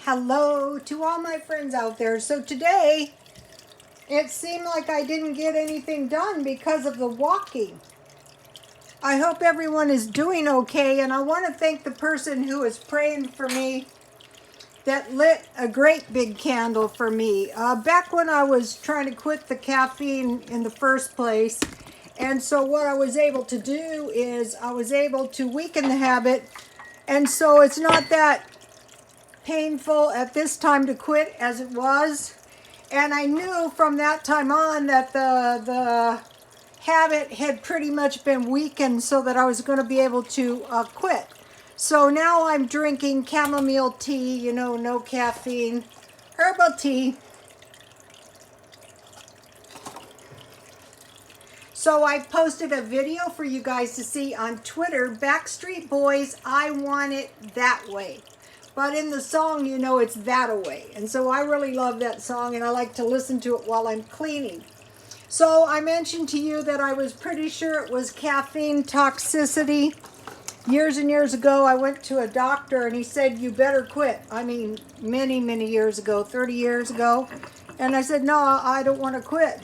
Hello to all my friends out there. So today, it seemed like I didn't get anything done because of the walking. I hope everyone is doing okay, and I want to thank the person who was praying for me that lit a great big candle for me. Back when I was trying to quit the caffeine in the first place, and so what I was able to do is I was able to weaken the habit, and so it's not that painful at this time to quit as it was. And I knew from that time on that the habit had pretty much been weakened so that I was going to be able to quit. So now I'm drinking chamomile tea, you know, no caffeine, herbal tea. So I posted a video for you guys to see on Twitter, Backstreet Boys, I Want It That Way. But in the song, you know, it's that away. And so I really love that song, and I like to listen to it while I'm cleaning. So I mentioned to you that I was pretty sure it was caffeine toxicity. Years and years ago, I went to a doctor, and he said, you better quit. I mean, many, many years ago, 30 years ago. And I said, no, I don't want to quit.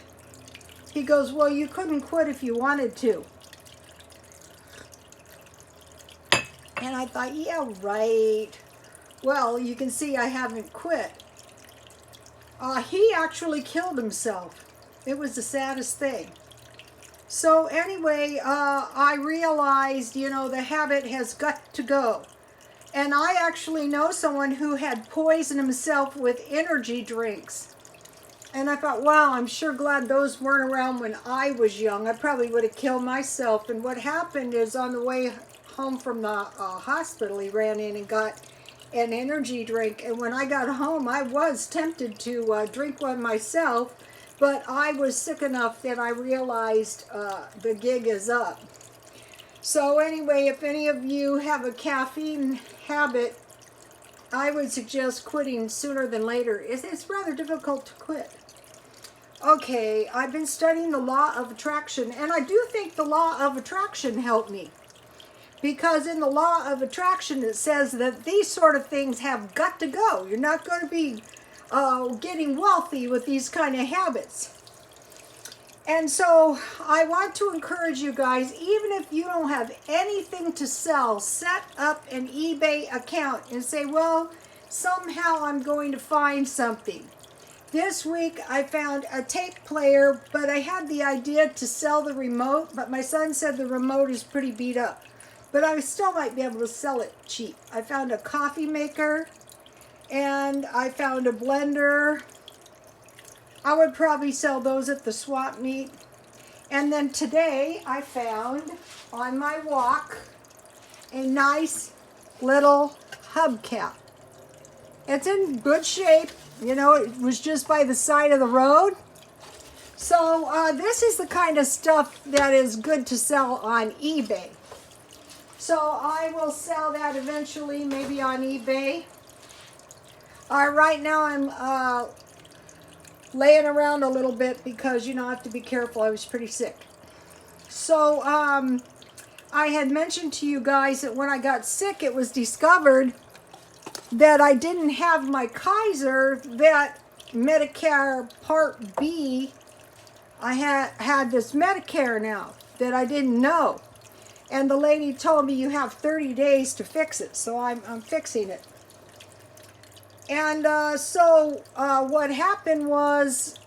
He goes, well, you couldn't quit if you wanted to. And I thought, yeah, right. Well, you can see I haven't quit. He actually killed himself. It was the saddest thing. So anyway, I realized, you know, the habit has got to go. And I actually know someone who had poisoned himself with energy drinks. And I thought, wow, I'm sure glad those weren't around when I was young. I probably would have killed myself. And what happened is on the way home from the hospital, he ran in and got an energy drink, and when I got home I was tempted to drink one myself, but I was sick enough that I realized the gig is up. So anyway, if any of you have a caffeine habit, I would suggest quitting sooner than later. It's rather difficult to quit. Okay, I've been studying the law of attraction, and I do think the law of attraction helped me. Because in the law of attraction, it says that these sort of things have got to go. You're not going to be getting wealthy with these kind of habits. And so I want to encourage you guys, even if you don't have anything to sell, set up an eBay account and say, well, somehow I'm going to find something. This week I found a tape player, but I had the idea to sell the remote, but my son said the remote is pretty beat up. But I still might be able to sell it cheap. I found a coffee maker, and I found a blender. I would probably sell those at the swap meet. And then today I found on my walk a nice little hubcap. It's in good shape. You know, it was just by the side of the road. So this is the kind of stuff that is good to sell on eBay. So I will sell that eventually, maybe on eBay. Right now I'm laying around a little bit because, you know, I have to be careful. I was pretty sick. So I had mentioned to you guys that when I got sick, it was discovered that I didn't have my Kaiser, that Medicare Part B. I had this Medicare now that I didn't know. And the lady told me you have 30 days to fix it, so I'm fixing it. And so what happened was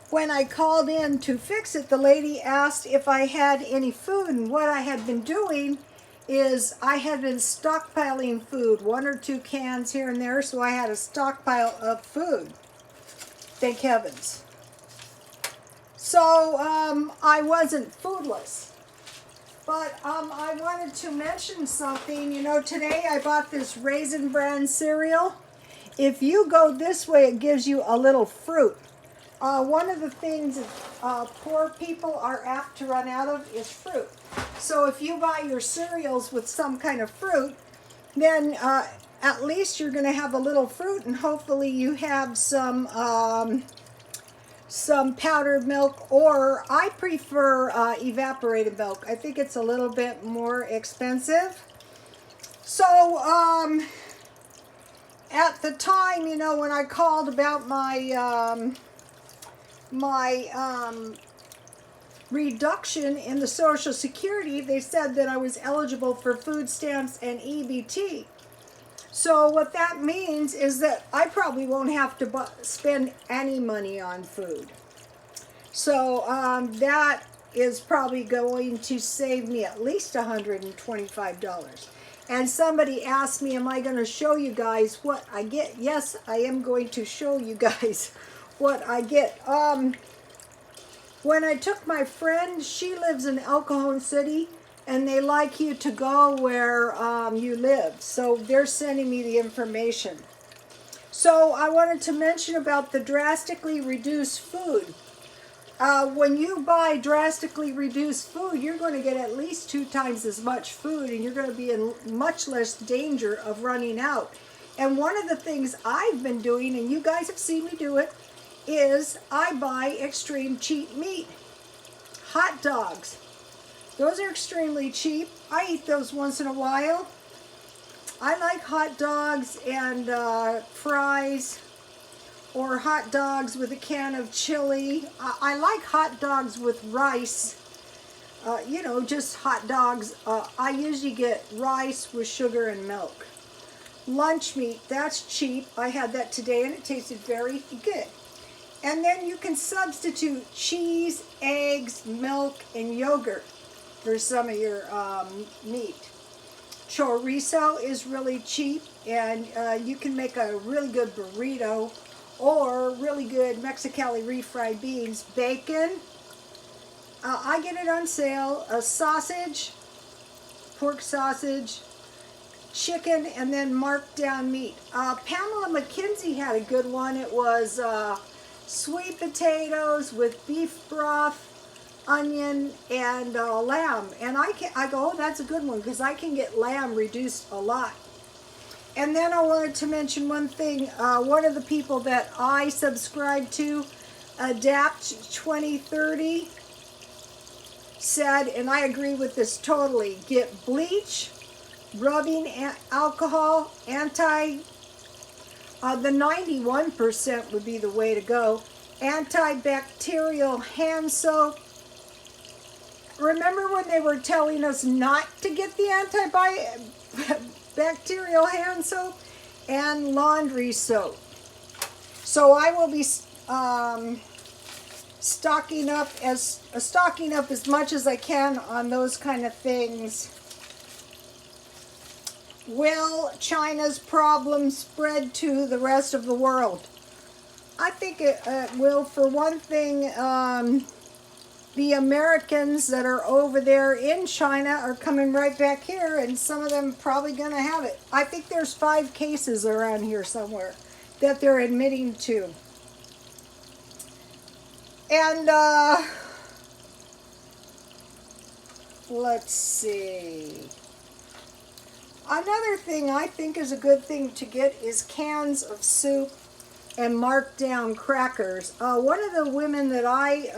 when I called in to fix it, the lady asked if I had any food. And what I had been doing is I had been stockpiling food, 1 or 2 cans here and there, so I had a stockpile of food. Thank heavens. So I wasn't foodless, but I wanted to mention something. You know, today I bought this Raisin Bran cereal. If you go this way, it gives you a little fruit. One of the things poor people are apt to run out of is fruit. So if you buy your cereals with some kind of fruit, then at least you're going to have a little fruit, and hopefully you have some powdered milk, or I prefer evaporated milk. I think it's a little bit more expensive. So, at the time, you know, when I called about my reduction in the Social Security, they said that I was eligible for food stamps and EBT. So what that means is that I probably won't have to spend any money on food. So that is probably going to save me at least $125. And somebody asked me, am I going to show you guys what I get? Yes, I am going to show you guys what I get. When I took my friend, she lives in El Cajon City, and they like you to go where you live. So they're sending me the information. So I wanted to mention about the drastically reduced food. When you buy drastically reduced food, you're going to get at least 2 times as much food, and you're going to be in much less danger of running out. And one of the things I've been doing, and you guys have seen me do it, is I buy extreme cheap meat. Hot dogs. Those are extremely cheap. I eat those once in a while. I like hot dogs and fries, or hot dogs with a can of chili. I like hot dogs with rice. You know, just hot dogs. I usually get rice with sugar and milk. Lunch meat, that's cheap. I had that today and it tasted very good. And then you can substitute cheese, eggs, milk, and yogurt for some of your meat. Chorizo is really cheap, and you can make a really good burrito or really good Mexicali refried beans. Bacon, I get it on sale. A sausage, pork sausage, chicken, and then marked down meat. Pamela McKenzie had a good one. It was sweet potatoes with beef broth, onion, and lamb. And I go, oh, that's a good one, because I can get lamb reduced a lot. And then I wanted to mention one thing. One of the people that I subscribe to, Adapt 2030, said, and I agree with this totally, get bleach, rubbing alcohol, the 91% would be the way to go. Antibacterial hand soap. Remember when they were telling us not to get the antibacterial hand soap? And laundry soap. So I will be stocking up as much as I can on those kind of things. Will China's problems spread to the rest of the world? I think it will. For one thing, the Americans that are over there in China are coming right back here, and some of them probably going to have it. I think there's 5 cases around here somewhere that they're admitting to. And let's see. Another thing I think is a good thing to get is cans of soup and marked down crackers. One of the women that I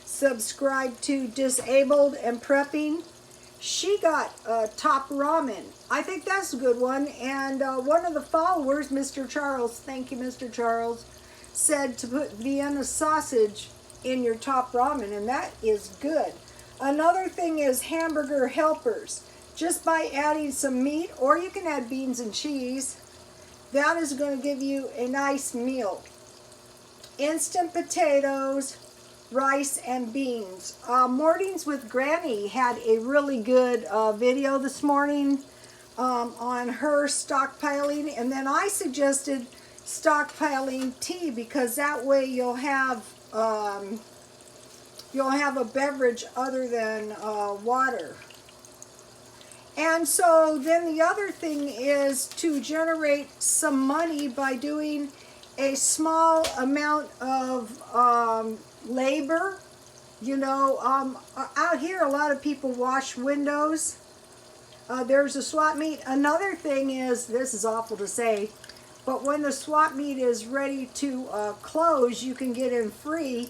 subscribe to, Disabled and Prepping, she got Top Ramen. I think that's a good one. And one of the followers, Mr. Charles, thank you, Mr. Charles, said to put Vienna sausage in your Top Ramen, and that is good. Another thing is hamburger helpers. Just by adding some meat, or you can add beans and cheese, that is going to give you a nice meal. Instant potatoes, rice, and beans. Mornings with Granny had a really good video this morning on her stockpiling, and then I suggested stockpiling tea, because that way you'll have a beverage other than water. And so then the other thing is to generate some money by doing a small amount of labor. You know, out here a lot of people wash windows. There's a swap meet. Another thing is, this is awful to say, but when the swap meet is ready to close, you can get in free,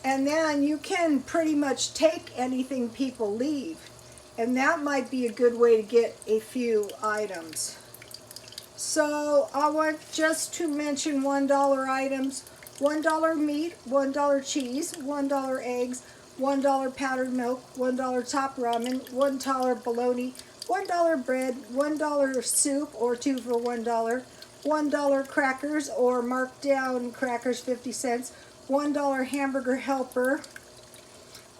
and then you can pretty much take anything people leave. And that might be a good way to get a few items. So I want just to mention $1 items. $1 meat, $1 cheese, $1 eggs, $1 powdered milk, $1 top ramen, $1 bologna, $1 bread, $1 soup or 2 for $1, $1 crackers or marked down crackers 50 cents, $1 hamburger helper,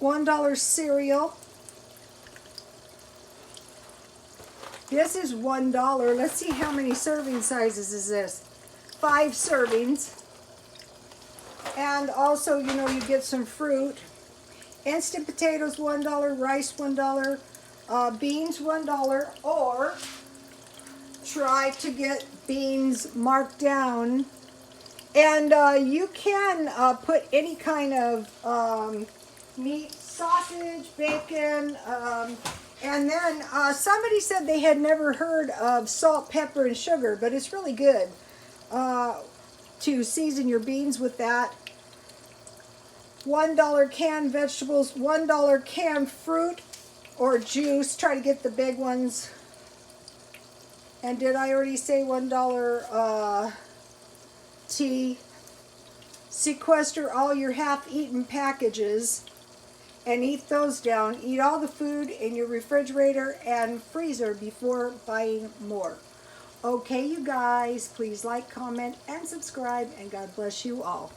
$1 cereal. This is $1. Let's see how many serving sizes is this. 5 servings. And also, you know, you get some fruit. Instant potatoes, $1. Rice, $1. Beans, $1. Or try to get beans marked down. And you can put any kind of meat, sausage, bacon, and then somebody said they had never heard of salt, pepper, and sugar, but it's really good to season your beans with that. $1 canned vegetables, $1 canned fruit or juice. Try to get the big ones. And did I already say $1 tea? Sequester all your half-eaten packages and eat those down. Eat all the food in your refrigerator and freezer before buying more. Okay, you guys, please like, comment, and subscribe, and God bless you all.